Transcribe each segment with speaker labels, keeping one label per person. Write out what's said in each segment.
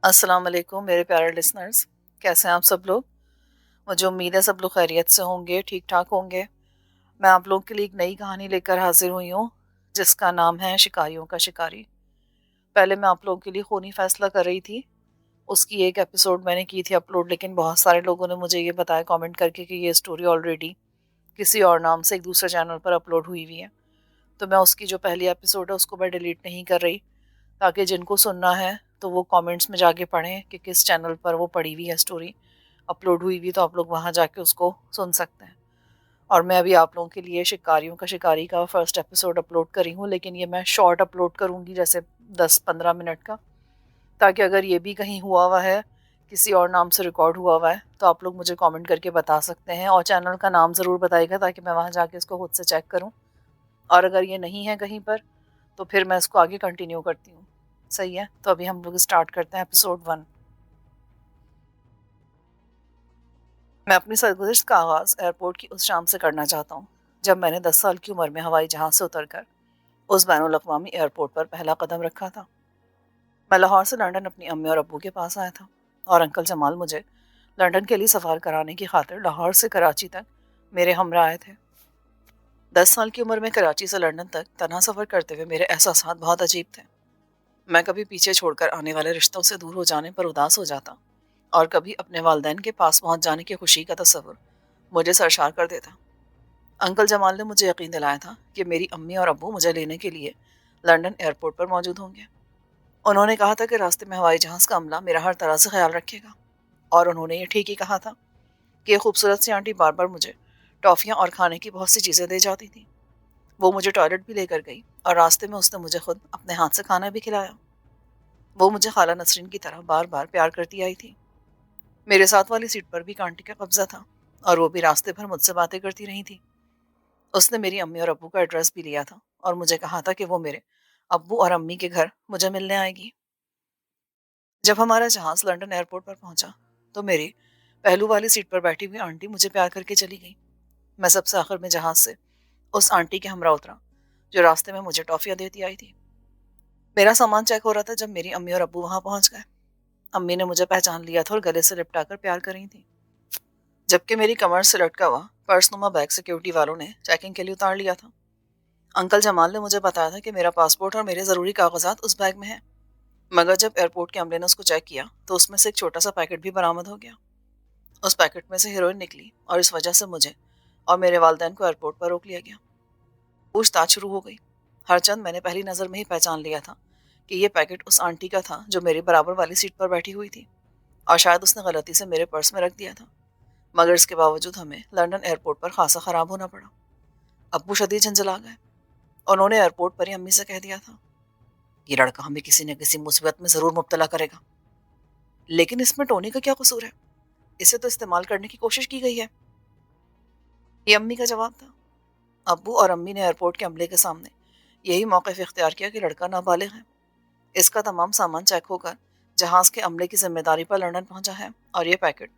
Speaker 1: السلام علیکم میرے پیارے لسنرز، کیسے ہیں آپ سب لوگ؟ مجھے امید ہے سب لوگ خیریت سے ہوں گے، ٹھیک ٹھاک ہوں گے۔ میں آپ لوگوں کے لیے ایک نئی کہانی لے کر حاضر ہوئی ہوں جس کا نام ہے شکاریوں کا شکاری۔ پہلے میں آپ لوگوں کے لیے خونی فیصلہ کر رہی تھی، اس کی ایک ایپیسوڈ میں نے کی تھی اپلوڈ، لیکن بہت سارے لوگوں نے مجھے یہ بتایا کامنٹ کر کے کہ یہ سٹوری آلریڈی کسی اور نام سے ایک دوسرے چینل پر اپلوڈ ہوئی ہوئی ہے، تو میں اس کی جو پہلی ایپیسوڈ ہے اس کو میں ڈیلیٹ نہیں کر رہی، تاکہ جن کو سننا ہے تو وہ کامنٹس میں جا کے پڑھیں کہ کس چینل پر وہ پڑی ہوئی ہے سٹوری اپلوڈ ہوئی ہوئی، تو آپ لوگ وہاں جا کے اس کو سن سکتے ہیں۔ اور میں ابھی آپ لوگوں کے لیے شکاریوں کا شکاری کا فرسٹ ایپیسوڈ اپلوڈ کری ہوں، لیکن یہ میں شارٹ اپلوڈ کروں گی، جیسے 10-15 منٹ کا، تاکہ اگر یہ بھی کہیں ہوا ہوا ہے، کسی اور نام سے ریکارڈ ہوا ہوا ہے، تو آپ لوگ مجھے کامنٹ کر کے بتا سکتے ہیں، اور چینل کا نام ضرور بتائے گا تاکہ میں وہاں جا کے اس کو خود سے چیک کروں، اور اگر یہ نہیں ہے کہیں پر تو پھر میں اس کو آگے کنٹینیو کرتی ہوں۔ صحیح ہے، تو ابھی ہم لوگ اسٹارٹ کرتے ہیں ایپیسوڈ 1۔ میں اپنی سرگزشت کا آغاز ایئرپورٹ کی اس شام سے کرنا چاہتا ہوں جب میں نے 10 سال کی عمر میں ہوائی جہاز سے اتر کر اس بین الاقوامی ایئرپورٹ پر پہلا قدم رکھا تھا۔ میں لاہور سے لنڈن اپنی امی اور ابو کے پاس آیا تھا، اور انکل جمال مجھے لنڈن کے لیے سفر کرانے کی خاطر لاہور سے کراچی تک میرے ہمراہ آئے تھے۔ 10 سال کی عمر میں کراچی سے لنڈن تک تنہا سفر کرتے ہوئے میرے احساسات بہت عجیب تھے۔ میں کبھی پیچھے چھوڑ کر آنے والے رشتوں سے دور ہو جانے پر اداس ہو جاتا، اور کبھی اپنے والدین کے پاس پہنچ جانے کی خوشی کا تصور مجھے سرشار کر دیتا۔ انکل جمال نے مجھے یقین دلایا تھا کہ میری امی اور ابو مجھے لینے کے لیے لنڈن ایئرپورٹ پر موجود ہوں گے۔ انہوں نے کہا تھا کہ راستے میں ہوائی جہاز کا عملہ میرا ہر طرح سے خیال رکھے گا، اور انہوں نے یہ ٹھیک ہی کہا تھا کہ یہ خوبصورت سی آنٹی بار بار مجھے ٹافیاں اور کھانے کی بہت سی چیزیں دے جاتی تھی۔ وہ مجھے ٹوائلٹ بھی لے کر گئی، اور راستے میں اس نے مجھے خود اپنے ہاتھ سے کھانا بھی کھلایا۔ وہ مجھے خالہ نسرین کی طرح بار بار پیار کرتی آئی تھی۔ میرے ساتھ والی سیٹ پر بھی کانٹی کا قبضہ تھا، اور وہ بھی راستے بھر مجھ سے باتیں کرتی رہی تھی۔ اس نے میری امی اور ابو کا ایڈریس بھی لیا تھا، اور مجھے کہا تھا کہ وہ میرے ابو اور امی کے گھر مجھے ملنے آئے گی۔ جب ہمارا جہاز لنڈن ایئرپورٹ پر پہنچا تو میری پہلو والی سیٹ پر بیٹھی ہوئی آنٹی مجھے پیار کر کے چلی گئی۔ میں سب سے آخر میں جہاز سے اس آنٹی کے ہمراہ اترا جو راستے میں مجھے ٹافیاں دیتی آئی تھی۔ میرا سامان چیک ہو رہا تھا جب میری امی اور ابو وہاں پہنچ گئے۔ امی نے مجھے پہچان لیا تھا اور گلے سے لپٹا کر پیار کر رہی تھی، جبکہ میری کمر سے لٹکا ہوا پرس نما بیگ سیکورٹی والوں نے چیکنگ کے لیے اتار لیا تھا۔ انکل جمال نے مجھے بتایا تھا کہ میرا پاسپورٹ اور میرے ضروری کاغذات اس بیگ میں ہیں، مگر جب ایئرپورٹ کے عملے نے اس کو چیک کیا تو اس میں سے ایک چھوٹا سا پیکٹ بھی برآمد ہو گیا۔ اس پیکٹ میں سے ہیروئن نکلی، اور اس وجہ سے مجھے اور میرے والدین کو ایئرپورٹ پر روک لیا گیا۔ پوچھ تاچھ شروع ہو گئی۔ ہر چند میں نے پہلی نظر میں ہی پہچان لیا تھا کہ یہ پیکٹ اس آنٹی کا تھا جو میری برابر والی سیٹ پر بیٹھی ہوئی تھی، اور شاید اس نے غلطی سے میرے پرس میں رکھ دیا تھا، مگر اس کے باوجود ہمیں لنڈن ایئرپورٹ پر خاصا خراب ہونا پڑا۔ ابو شدید جھنجھلا گئے۔ انہوں نے ایئرپورٹ پر ہی امی سے کہہ دیا تھا، یہ لڑکا ہمیں کسی نہ کسی مصیبت میں ضرور مبتلا کرے گا۔ لیکن اس میں ٹونی کا کیا قصور ہے؟ اسے تو استعمال کرنے کی کوشش کی گئی ہے، یہ امی کا جواب تھا۔ ابو اور امی نے ایئرپورٹ کے عملے کے سامنے یہی موقف اختیار کیا کہ لڑکا نابالغ ہے، اس کا تمام سامان چیک ہو کر جہاز کے عملے کی ذمہ داری پر لنڈن پہنچا ہے، اور یہ پیکٹ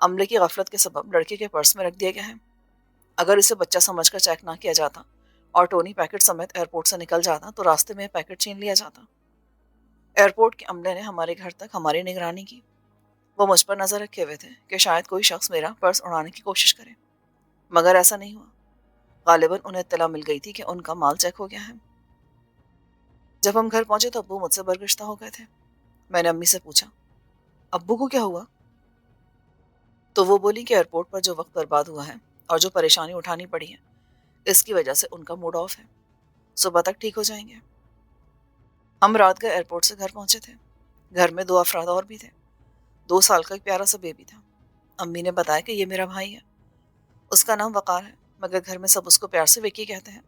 Speaker 1: عملے کی غفلت کے سبب لڑکے کے پرس میں رکھ دیا گیا ہے۔ اگر اسے بچہ سمجھ کر چیک نہ کیا جاتا اور ٹونی پیکٹ سمیت ایئرپورٹ سے نکل جاتا تو راستے میں پیکٹ چھین لیا جاتا۔ ایئرپورٹ کے عملے نے ہمارے گھر تک ہماری نگرانی کی۔ وہ مجھ پر نظر رکھے ہوئے تھے کہ شاید کوئی شخص میرا پرس اڑانے کی کوشش کرے، مگر ایسا نہیں ہوا۔ غالباً انہیں اطلاع مل گئی تھی کہ ان کا مال چیک ہو گیا ہے۔ جب ہم گھر پہنچے تو ابو مجھ سے برگشتہ ہو گئے تھے۔ میں نے امی سے پوچھا، ابو کو کیا ہوا؟ تو وہ بولی کہ ایئرپورٹ پر جو وقت برباد ہوا ہے اور جو پریشانی اٹھانی پڑی ہے، اس کی وجہ سے ان کا موڈ آف ہے، صبح تک ٹھیک ہو جائیں گے۔ ہم رات گئے ایئرپورٹ سے گھر پہنچے تھے۔ گھر میں 2 افراد اور بھی تھے۔ 2 سال کا ایک پیارا سا بیبی تھا۔ امی نے بتایا کہ یہ میرا بھائی ہے، اس کا نام وقار ہے، مگر گھر میں سب اس کو پیار سے وکی کہتے ہیں،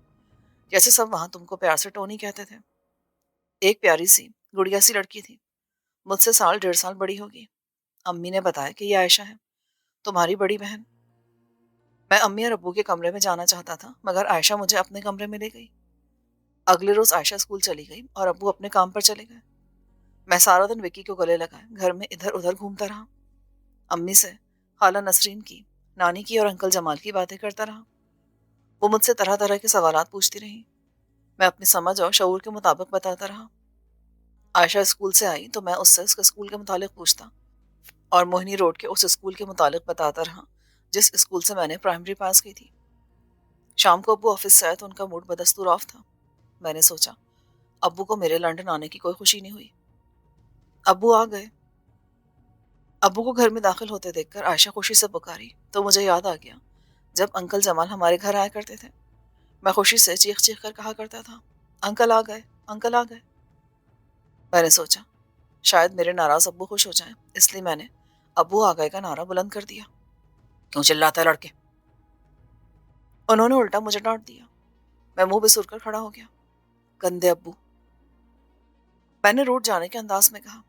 Speaker 1: جیسے سب وہاں تم کو پیار سے ٹونی کہتے تھے۔ ایک پیاری سی گڑیا سی لڑکی تھی، مجھ سے 1.5 سال بڑی ہوگی۔ امی نے بتایا کہ یہ عائشہ ہے، تمہاری بڑی بہن۔ میں امی اور ابو کے کمرے میں جانا چاہتا تھا، مگر عائشہ مجھے اپنے کمرے میں لے گئی۔ اگلے روز عائشہ اسکول چلی گئی اور ابو اپنے کام پر چلے گئے۔ میں سارا دن وکی کو گلے لگائے گھر میں ادھر ادھر گھومتا رہا۔ امی سے خالہ نسرین کی، نانی کی اور انکل جمال کی باتیں کرتا رہا۔ وہ مجھ سے طرح طرح کے سوالات پوچھتی رہی۔ میں اپنی سمجھ اور شعور کے مطابق بتاتا رہا۔ عائشہ اسکول سے آئی تو میں اس سے اس کے اسکول کے متعلق پوچھتا اور موہنی روڈ کے اس اسکول کے متعلق بتاتا رہا جس اسکول سے میں نے پرائمری پاس کی تھی۔ شام کو ابو آفس سے آئے تو ان کا موڈ بدستور آف تھا۔ میں نے سوچا ابو کو میرے لندن آنے کی کوئی خوشی نہیں ہوئی۔ ابو آ گئے۔ ابو کو گھر میں داخل ہوتے دیکھ کر عائشہ خوشی سے پکاری تو مجھے یاد آ گیا جب انکل جمال ہمارے گھر آیا کرتے تھے۔ میں خوشی سے چیخ چیخ کر کہا کرتا تھا، انکل آ گئے، انکل آ گئے۔ میں نے سوچا شاید میرے ناراض ابو خوش ہو جائیں، اس لیے میں نے ابو آ گئے کا نعرہ بلند کر دیا۔ کیوں چلاتا ہے لڑکے؟ انہوں نے الٹا مجھے ڈانٹ دیا۔ میں منہ بسر کر کھڑا ہو گیا۔ گندے ابو، میں نے روٹ جانے کے انداز میں کہا۔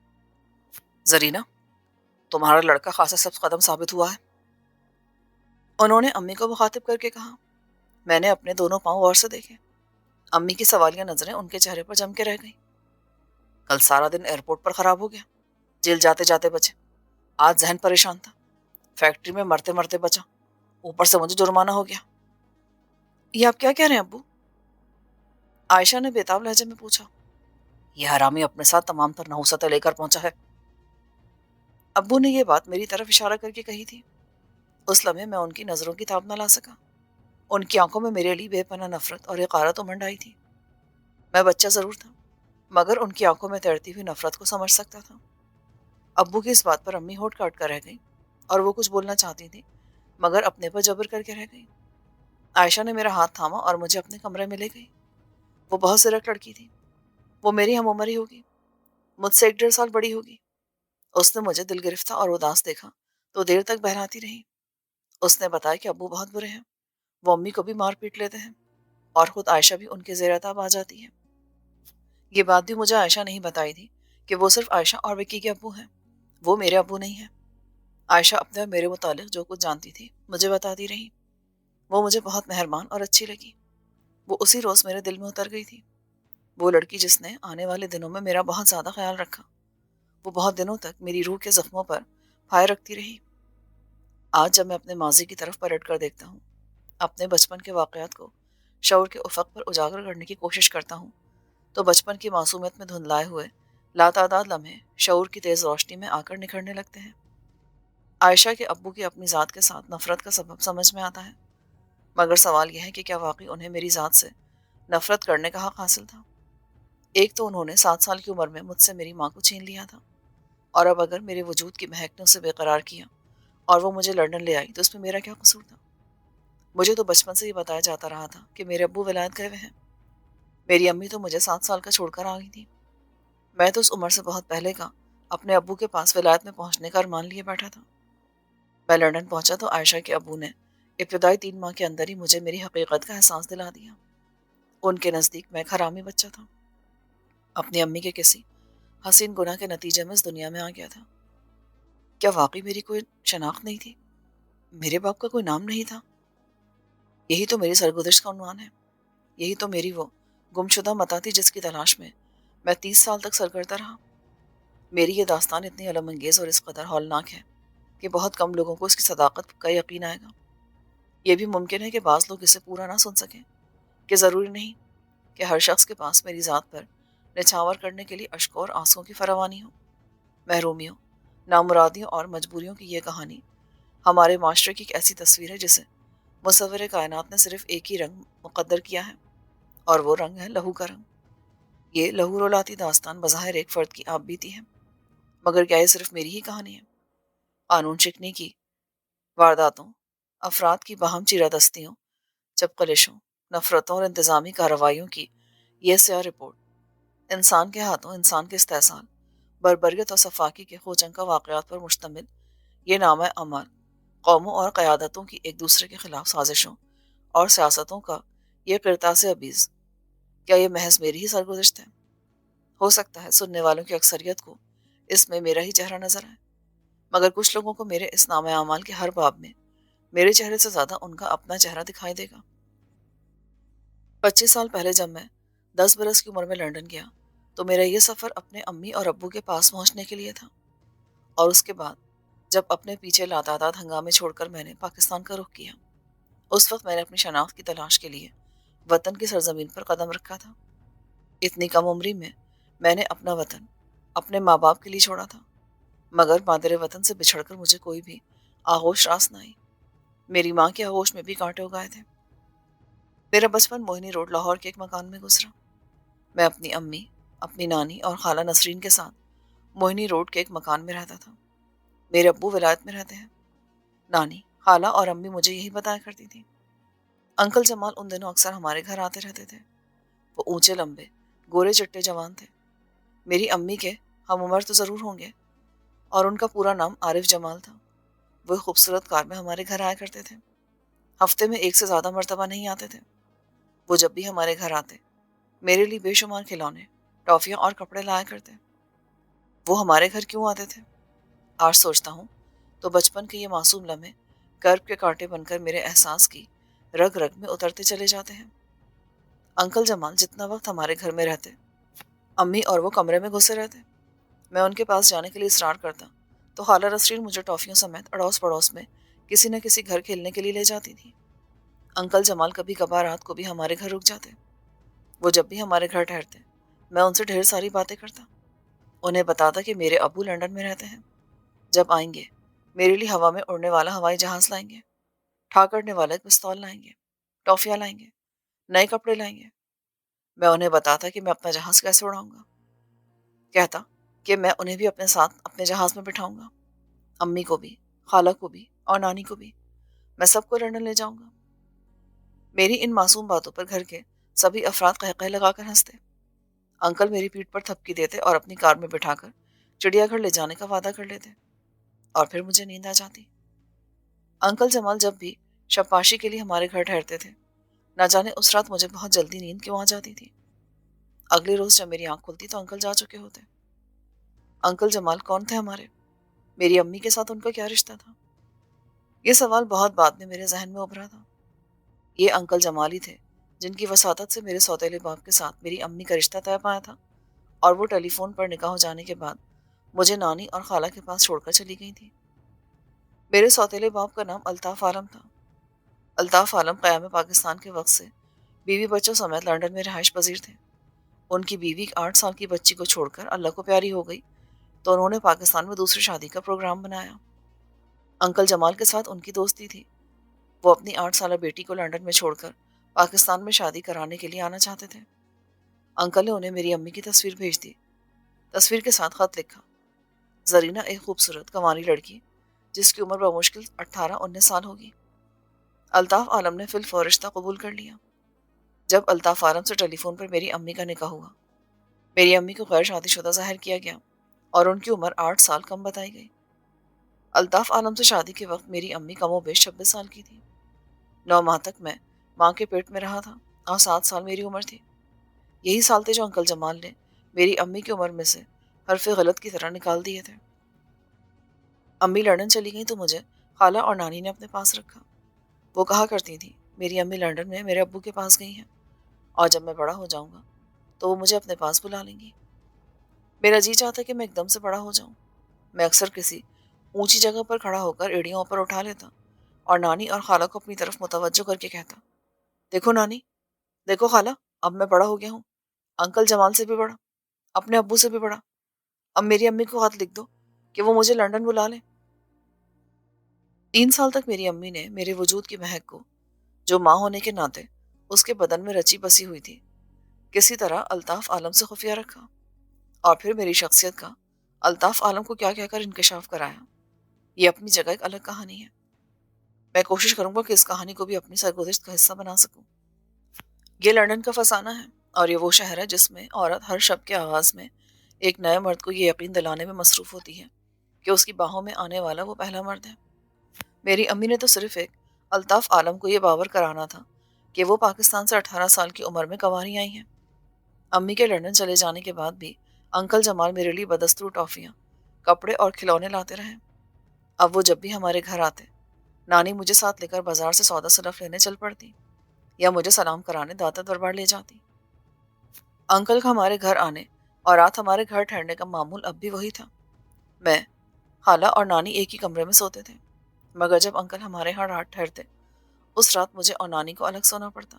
Speaker 1: زرینہ، تمہارا لڑکا خاصا سبز قدم ثابت ہوا ہے۔ انہوں نے امی کو مخاطب کر کے کہا۔ میں نے اپنے دونوں پاؤں غور سے دیکھے۔ امی کی سوالیہ نظریں ان کے چہرے پر جم کے رہ گئیں۔ کل سارا دن ایئرپورٹ پر خراب ہو گیا، جیل جاتے جاتے بچے، آج ذہن پریشان تھا، فیکٹری میں مرتے مرتے بچا، اوپر سے مجھے جرمانہ ہو گیا۔ یہ آپ کیا کہہ رہے ہیں ابو؟ عائشہ نے بےتاب لہجے میں پوچھا۔ یہ حرامی اپنے ساتھ تمام تر نحوستیں لے کر پہنچا ہے۔ ابو نے یہ بات میری طرف اشارہ کر کے کہی تھی۔ اس لمحے میں ان کی نظروں کی تاب نہ لا سکا۔ ان کی آنکھوں میں میرے لیے بے پناہ نفرت اور حقارت امنڈ آئی تھی۔ میں بچہ ضرور تھا، مگر ان کی آنکھوں میں تیرتی ہوئی نفرت کو سمجھ سکتا تھا۔ ابو کی اس بات پر امی ہوٹ کاٹ کر رہ گئی اور وہ کچھ بولنا چاہتی تھی مگر اپنے پر جبر کر کے رہ گئی۔ عائشہ نے میرا ہاتھ تھاما اور مجھے اپنے کمرے میں لے گئی۔ وہ بہت زرک لڑکی تھی۔ وہ میری ہم عمر ہی ہوگی، مجھ سے 1.5 سال بڑی ہوگی۔ اس نے مجھے دل گرفتہ اور اداس دیکھا تو دیر تک بہلاتی رہی۔ اس نے بتایا کہ ابو بہت برے ہیں، وہ امی کو بھی مار پیٹ لیتے ہیں اور خود عائشہ بھی ان کے زیر عتاب آ جاتی ہے۔ یہ بات بھی مجھے عائشہ نہیں بتائی تھی کہ وہ صرف عائشہ اور وکی کے ابو ہیں، وہ میرے ابو نہیں ہیں۔ عائشہ اپنے اور میرے متعلق جو کچھ جانتی تھی مجھے بتاتی رہی۔ وہ مجھے بہت مہربان اور اچھی لگی۔ وہ اسی روز میرے دل میں اتر گئی تھی۔ وہ لڑکی جس نے آنے والے دنوں میں میرا بہت زیادہ خیال رکھا، وہ بہت دنوں تک میری روح کے زخموں پر پھائے رکھتی رہی۔ آج جب میں اپنے ماضی کی طرف پلٹ کر دیکھتا ہوں، اپنے بچپن کے واقعات کو شعور کے افق پر اجاگر کرنے کی کوشش کرتا ہوں، تو بچپن کی معصومیت میں دھندلائے ہوئے لاتعداد لمحے شعور کی تیز روشنی میں آ کر نکھرنے لگتے ہیں۔ عائشہ کے ابو کی اپنی ذات کے ساتھ نفرت کا سبب سمجھ میں آتا ہے، مگر سوال یہ ہے کہ کیا واقعی انہیں میری ذات سے نفرت کرنے کا حق حاصل تھا؟ ایک تو انہوں نے 7 سال کی عمر میں مجھ سے میری ماں کو چھین لیا تھا، اور اب اگر میرے وجود کی مہک نے اسے بے قرار کیا اور وہ مجھے لندن لے آئی تو اس میں میرا کیا قصور تھا؟ مجھے تو بچپن سے یہ بتایا جاتا رہا تھا کہ میرے ابو ولایت گئے ہوئے ہیں۔ میری امی تو مجھے 7 سال کا چھوڑ کر آ گئی تھی۔ میں تو اس عمر سے بہت پہلے کا اپنے ابو کے پاس ولایت میں پہنچنے کا ارمان لیے بیٹھا تھا۔ میں لندن پہنچا تو عائشہ کے ابو نے ابتدائی 3 ماہ کے اندر ہی مجھے میری حقیقت کا احساس دلا دیا۔ ان کے نزدیک میں ایک حرامی بچہ تھا، اپنی امی کے کسی حسین گناہ کے نتیجے میں اس دنیا میں آ گیا تھا۔ کیا واقعی میری کوئی شناخت نہیں تھی؟ میرے باپ کا کوئی نام نہیں تھا؟ یہی تو میری سرگزشت کا عنوان ہے، یہی تو میری وہ گمشدہ متا تھی جس کی تلاش میں 30 سال تک سر کرتا رہا۔ میری یہ داستان اتنی علم انگیز اور اس قدر ہولناک ہے کہ بہت کم لوگوں کو اس کی صداقت کا یقین آئے گا۔ یہ بھی ممکن ہے کہ بعض لوگ اسے پورا نہ سن سکیں، کہ ضروری نہیں کہ ہر شخص کے پاس میری ذات پر نچھاور کرنے کے لیے اشک اور آنسوں کی فراوانی ہو۔ محرومیوں، نامرادیوں اور مجبوریوں کی یہ کہانی ہمارے معاشرے کی ایک ایسی تصویر ہے جسے مصور کائنات نے صرف ایک ہی رنگ مقدر کیا ہے، اور وہ رنگ ہے لہو کا رنگ۔ یہ لہو رولاتی داستان بظاہر ایک فرد کی آپ بیتی ہے، مگر کیا یہ صرف میری ہی کہانی ہے؟ قانون شکنی کی وارداتوں، افراد کی باہم چیرہ دستیوں، چپقلشوں، نفرتوں اور انتظامی کارروائیوں کی یہ سیاہ رپورٹ، انسان کے ہاتھوں انسان کے استحصال، بربریت اور صفاقی کے خوچنکا واقعات پر مشتمل یہ نامہ اعمال قوموں اور قیادتوں کی ایک دوسرے کے خلاف سازشوں اور سیاستوں کا یہ قرطاس ابیض، کیا یہ محض میری ہی سرگزشت ہے؟ ہو سکتا ہے سننے والوں کی اکثریت کو اس میں میرا ہی چہرہ نظر آئے، مگر کچھ لوگوں کو میرے اس نامہ اعمال کے ہر باب میں میرے چہرے سے زیادہ ان کا اپنا چہرہ دکھائی دے گا۔ 25 سال پہلے جب میں 10 برس کی عمر میں لندن گیا تو میرا یہ سفر اپنے امی اور ابو کے پاس پہنچنے کے لیے تھا، اور اس کے بعد جب اپنے پیچھے لاتعداد ہنگامے چھوڑ کر میں نے پاکستان کا رخ کیا، اس وقت میں نے اپنی شناخت کی تلاش کے لیے وطن کی سرزمین پر قدم رکھا تھا۔ اتنی کم عمری میں میں نے اپنا وطن اپنے ماں باپ کے لیے چھوڑا تھا، مگر مادر وطن سے بچھڑ کر مجھے کوئی بھی آغوش راس نہ آئی۔ میری ماں کے آغوش میں بھی کانٹے اگائے تھے۔ میرا بچپن موہنی روڈ لاہور کے ایک مکان میں گزرا۔ میں اپنی امی، اپنی نانی اور خالہ نسرین کے ساتھ موہنی روڈ کے ایک مکان میں رہتا تھا۔ میرے ابو ولایت میں رہتے ہیں۔ نانی، خالہ اور امی مجھے یہی بتایا کرتی تھی۔ انکل جمال ان دنوں اکثر ہمارے گھر آتے رہتے تھے۔ وہ اونچے لمبے، گورے چٹے جوان تھے۔ میری امی کے ہم عمر تو ضرور ہوں گے، اور ان کا پورا نام عارف جمال تھا۔ وہ خوبصورت کار میں ہمارے گھر آیا کرتے تھے۔ ہفتے میں ایک سے زیادہ مرتبہ نہیں آتے تھے۔ وہ جب بھی ہمارے گھر آتے، میرے لیے بے شمار کھلونے، ٹافیاں اور کپڑے لایا کرتے۔ وہ ہمارے گھر کیوں آتے تھے؟ آج سوچتا ہوں تو بچپن کے یہ معصوم لمحے کرب کے کانٹے بن کر میرے احساس کی رگ رگ میں اترتے چلے جاتے ہیں۔ انکل جمال جتنا وقت ہمارے گھر میں رہتے، امی اور وہ کمرے میں گھسے رہتے۔ میں ان کے پاس جانے کے لیے اصرار کرتا تو خالہ نسرین مجھے ٹافیوں سمیت اڑوس پڑوس میں کسی نہ کسی گھر کھیلنے کے لیے لے جاتی تھی۔ انکل جمال کبھی کبھار رات کو بھی ہمارے گھر رک جاتے۔ وہ جب بھی ہمارے گھر ٹھہرتے، میں ان سے ڈھیر ساری باتیں کرتا۔ انہیں بتاتا کہ میرے ابو لندن میں رہتے ہیں، جب آئیں گے میرے لیے ہوا میں اڑنے والا ہوائی جہاز لائیں گے، ٹھا کرنے والا ایک پستول لائیں گے، ٹافیاں لائیں گے، نئے کپڑے لائیں گے۔ میں انہیں بتاتا کہ میں اپنا جہاز کیسے اڑاؤں گا۔ کہتا کہ میں انہیں بھی اپنے ساتھ اپنے جہاز میں بٹھاؤں گا، امی کو بھی، خالہ کو بھی اور نانی کو بھی۔ میں سب کو لندن لے جاؤں گا۔ میری ان معصوم باتوں پر گھر کے سبھی افراد قہقہے لگا کر ہنستے۔ انکل میری پیٹھ پر تھپکی دیتے اور اپنی کار میں بٹھا کر چڑیا گھر لے جانے کا وعدہ کر لیتے، اور پھر مجھے نیند آ جاتی۔ انکل جمال جب بھی شبپاشی کے لیے ہمارے گھر ٹھہرتے تھے، نہ جانے اس رات مجھے بہت جلدی نیند کیوں آ جاتی تھی۔ اگلے روز جب میری آنکھ کھلتی تو انکل جا چکے ہوتے۔ انکل جمال کون تھے ہمارے؟ میری امی کے ساتھ ان کا کیا رشتہ تھا؟ یہ سوال بہت بعد میں میرے ذہن میں ابھرا تھا۔ یہ انکل جمال ہی تھے جن کی وساطت سے میرے سوتیلے باپ کے ساتھ میری امی کا رشتہ طے پایا تھا، اور وہ ٹیلی فون پر نکاح ہو جانے کے بعد مجھے نانی اور خالہ کے پاس چھوڑ کر چلی گئی تھی۔ میرے سوتیلے باپ کا نام الطاف عالم تھا۔ الطاف عالم قیام پاکستان کے وقت سے بیوی بچوں سمیت لندن میں رہائش پذیر تھے۔ ان کی بیوی 8 سال کی بچی کو چھوڑ کر اللہ کو پیاری ہو گئی تو انہوں نے پاکستان میں دوسری شادی کا پروگرام بنایا۔ انکل جمال کے ساتھ ان کی دوستی تھی۔ وہ اپنی 8 سالہ بیٹی کو لندن میں چھوڑ کر پاکستان میں شادی کرانے کے لیے آنا چاہتے تھے۔ انکل نے انہیں میری امی کی تصویر بھیج دی۔ تصویر کے ساتھ خط لکھا: زرینہ ایک خوبصورت کنواری لڑکی جس کی عمر بمشکل 18-19 سال ہوگی۔ الطاف عالم نے فی الفور رشتہ قبول کر لیا۔ جب الطاف عالم سے ٹیلی فون پر میری امی کا نکاح ہوا، میری امی کو غیر شادی شدہ ظاہر کیا گیا اور ان کی عمر 8 سال کم بتائی گئی۔ الطاف عالم سے شادی کے وقت میری امی کم و بیش 26 سال کی تھی۔ 9 ماہ تک میں ماں کے پیٹ میں رہا تھا اور 7 سال میری عمر تھی۔ یہی سال تھے جو انکل جمال نے میری امی کی عمر میں سے حرف غلط کی طرح نکال دیے تھے۔ امی لندن چلی گئیں تو مجھے خالہ اور نانی نے اپنے پاس رکھا۔ وہ کہا کرتی تھی میری امی لندن میں میرے ابو کے پاس گئی ہیں، اور جب میں بڑا ہو جاؤں گا تو وہ مجھے اپنے پاس بلا لیں گی۔ میرا جی چاہتا ہے کہ میں ایک دم سے بڑا ہو جاؤں۔ میں اکثر کسی اونچی جگہ پر کھڑا ہو کر ایڑیوں اوپر اٹھا لیتا اور نانی اور خالہ کو اپنی طرف متوجہ کر کے کہتا: دیکھو نانی، دیکھو خالہ، اب میں بڑا ہو گیا ہوں، انکل جمال سے بھی بڑا، اپنے ابو سے بھی بڑا۔ اب میری امی کو خط لکھ دو کہ وہ مجھے لندن بلا لیں۔ 3 سال تک میری امی نے میرے وجود کی مہک کو، جو ماں ہونے کے ناطے اس کے بدن میں رچی بسی ہوئی تھی، کسی طرح الطاف عالم سے خفیہ رکھا، اور پھر میری شخصیت کا الطاف عالم کو کیا کہہ کر انکشاف کرایا۔ یہ اپنی جگہ ایک الگ کہانی ہے۔ میں کوشش کروں گا کہ اس کہانی کو بھی اپنی سرگزشت کا حصہ بنا سکوں۔ یہ لندن کا فسانہ ہے، اور یہ وہ شہر ہے جس میں عورت ہر شب کے آغاز میں ایک نئے مرد کو یہ یقین دلانے میں مصروف ہوتی ہے کہ اس کی باہوں میں آنے والا وہ پہلا مرد ہے۔ میری امی نے تو صرف ایک الطاف عالم کو یہ باور کرانا تھا کہ وہ پاکستان سے 18 سال کی عمر میں کنواری آئی ہیں۔ امی کے لندن چلے جانے کے بعد بھی انکل جمال میرے لیے بدستور ٹافیاں، کپڑے اور کھلونے لاتے رہے۔ اب وہ جب بھی ہمارے گھر آتے، نانی مجھے ساتھ لے کر بازار سے سودا صرف لینے چل پڑتی، یا مجھے سلام کرانے داتا دربار لے جاتی۔ انکل کا ہمارے گھر آنے اور رات ہمارے گھر ٹھہرنے کا معمول اب بھی وہی تھا۔ میں، خالہ اور نانی ایک ہی کمرے میں سوتے تھے، مگر جب انکل ہمارے یہاں رات ٹھہرتے، اس رات مجھے اور نانی کو الگ سونا پڑتا۔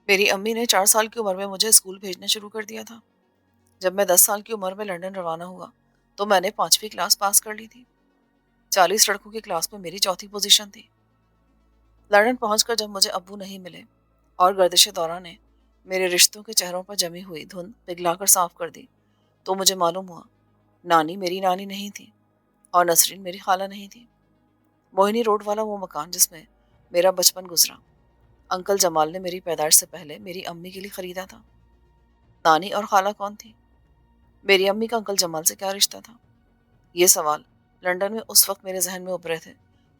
Speaker 1: میری امی نے 4 سال کی عمر میں مجھے اسکول بھیجنا شروع کر دیا تھا۔ جب میں 10 سال کی عمر میں لندن روانہ ہوا تو میں نے 5ویں کلاس پاس کر لی تھی۔ 40 لڑکوں کی کلاس میں میری چوتھی پوزیشن تھی۔ لندن پہنچ کر جب مجھے ابو نہیں ملے اور گردش دورہ نے میرے رشتوں کے چہروں پر جمی ہوئی دھند پگھلا کر صاف کر دی تو مجھے معلوم ہوا نانی میری نانی نہیں تھی اور نسرین میری خالہ نہیں تھی۔ موہنی روڈ والا وہ مکان جس میں میرا بچپن گزرا، انکل جمال نے میری پیدائش سے پہلے میری امی کے لیے خریدا تھا۔ نانی اور خالہ کون تھی؟ میری امی کا انکل جمال سے کیا رشتہ تھا؟ یہ سوال لندن میں اس وقت میرے ذہن میں ابھرے تھے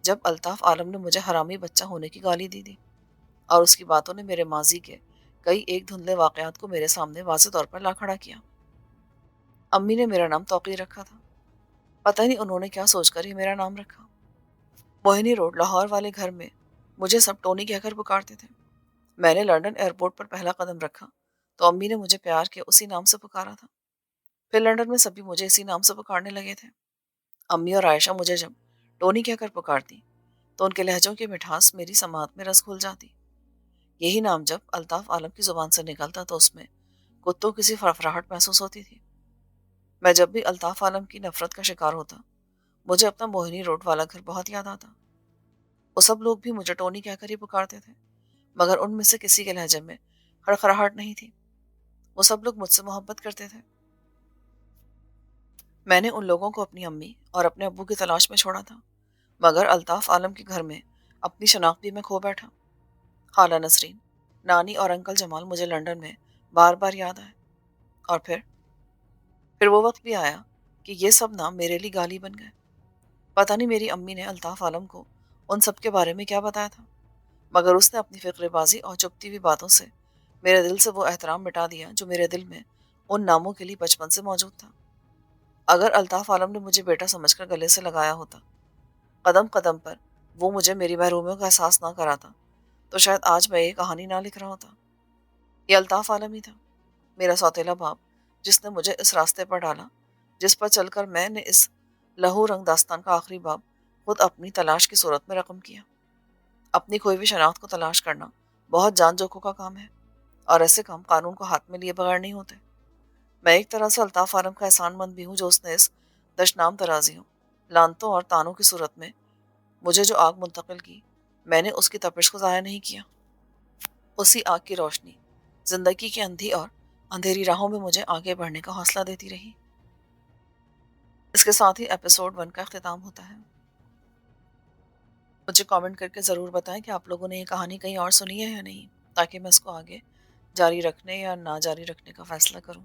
Speaker 1: جب الطاف عالم نے مجھے حرامی بچہ ہونے کی گالی دی تھی، اور اس کی باتوں نے میرے ماضی کے کئی ایک دھندلے واقعات کو میرے سامنے واضح طور پر لا کھڑا کیا۔ امی نے میرا نام توقیر رکھا تھا، پتہ نہیں انہوں نے کیا سوچ کر ہی میرا نام رکھا۔ موہنی روڈ لاہور والے گھر میں مجھے سب ٹونی کہہ کر پکارتے تھے۔ میں نے لندن ایئرپورٹ پر پہلا قدم رکھا تو امی نے مجھے پیار کے اسی نام سے پکارا تھا۔ پھر لندن میں سبھی مجھے اسی نام سے پکارنے لگے تھے۔ امی اور عائشہ مجھے جب ٹونی کہہ کر پکارتی تو ان کے لہجوں کی مٹھاس میری سماعت میں رس گھل جاتی۔ یہی نام جب الطاف عالم کی زبان سے نکلتا تو اس میں کتوں کسی فرفراہٹ محسوس ہوتی تھی۔ میں جب بھی الطاف عالم کی نفرت کا شکار ہوتا مجھے اپنا موہنی روڈ والا گھر بہت یاد آتا۔ وہ سب لوگ بھی مجھے ٹونی کہہ کر ہی پکارتے تھے، مگر ان میں سے کسی کے لہجے میں خڑخڑاہٹ نہیں تھی۔ وہ سب لوگ مجھ سے محبت کرتے تھے۔ میں نے ان لوگوں کو اپنی امی اور اپنے ابو کی تلاش میں چھوڑا تھا، مگر الطاف عالم کے گھر میں اپنی شناخت بھی میں کھو بیٹھا۔ خالہ نسرین، نانی اور انکل جمال مجھے لندن میں بار بار یاد آئے، اور پھر وہ وقت بھی آیا کہ یہ سب نام میرے لیے گالی بن گئے۔ پتہ نہیں میری امی نے الطاف عالم کو ان سب کے بارے میں کیا بتایا تھا، مگر اس نے اپنی فقرے بازی اور چپتی ہوئی باتوں سے میرے دل سے وہ احترام مٹا دیا جو میرے دل میں ان ناموں کے لیے بچپن سے موجود تھا۔ اگر الطاف عالم نے مجھے بیٹا سمجھ کر گلے سے لگایا ہوتا، قدم قدم پر وہ مجھے میری محرومیوں کا احساس نہ کراتا، تو شاید آج میں یہ کہانی نہ لکھ رہا ہوتا۔ یہ الطاف عالم ہی تھا، میرا سوتیلا باپ، جس نے مجھے اس راستے پر ڈالا جس پر چل کر میں نے اس لہو رنگ داستان کا آخری باب خود اپنی تلاش کی صورت میں رقم کیا۔ اپنی کھوئی ہوئی شناخت کو تلاش کرنا بہت جان جوکھوں کا کام ہے، اور ایسے کام قانون کو ہاتھ میں لیے بغیر نہیں ہوتے۔ میں ایک طرح سے الطاف عالم کا احسان مند بھی ہوں جو اس نے اس دشنام ترازیوں، لانتوں اور تانوں کی صورت میں مجھے جو آگ منتقل کی، میں نے اس کی تپش کو ضائع نہیں کیا۔ اسی آگ کی روشنی زندگی کی اندھی اور اندھیری راہوں میں مجھے آگے بڑھنے کا حوصلہ دیتی رہی۔ اس کے ساتھ ہی ایپیسوڈ 1 کا اختتام ہوتا ہے۔ مجھے کامنٹ کر کے ضرور بتائیں کہ آپ لوگوں نے یہ کہانی کہیں اور سنی ہے یا نہیں، تاکہ میں اس کو آگے جاری رکھنے یا نہ جاری رکھنے کا فیصلہ کروں۔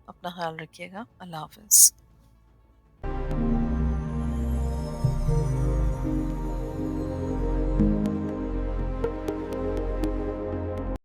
Speaker 1: اپنا خیال رکھیے گا۔ اللہ حافظ۔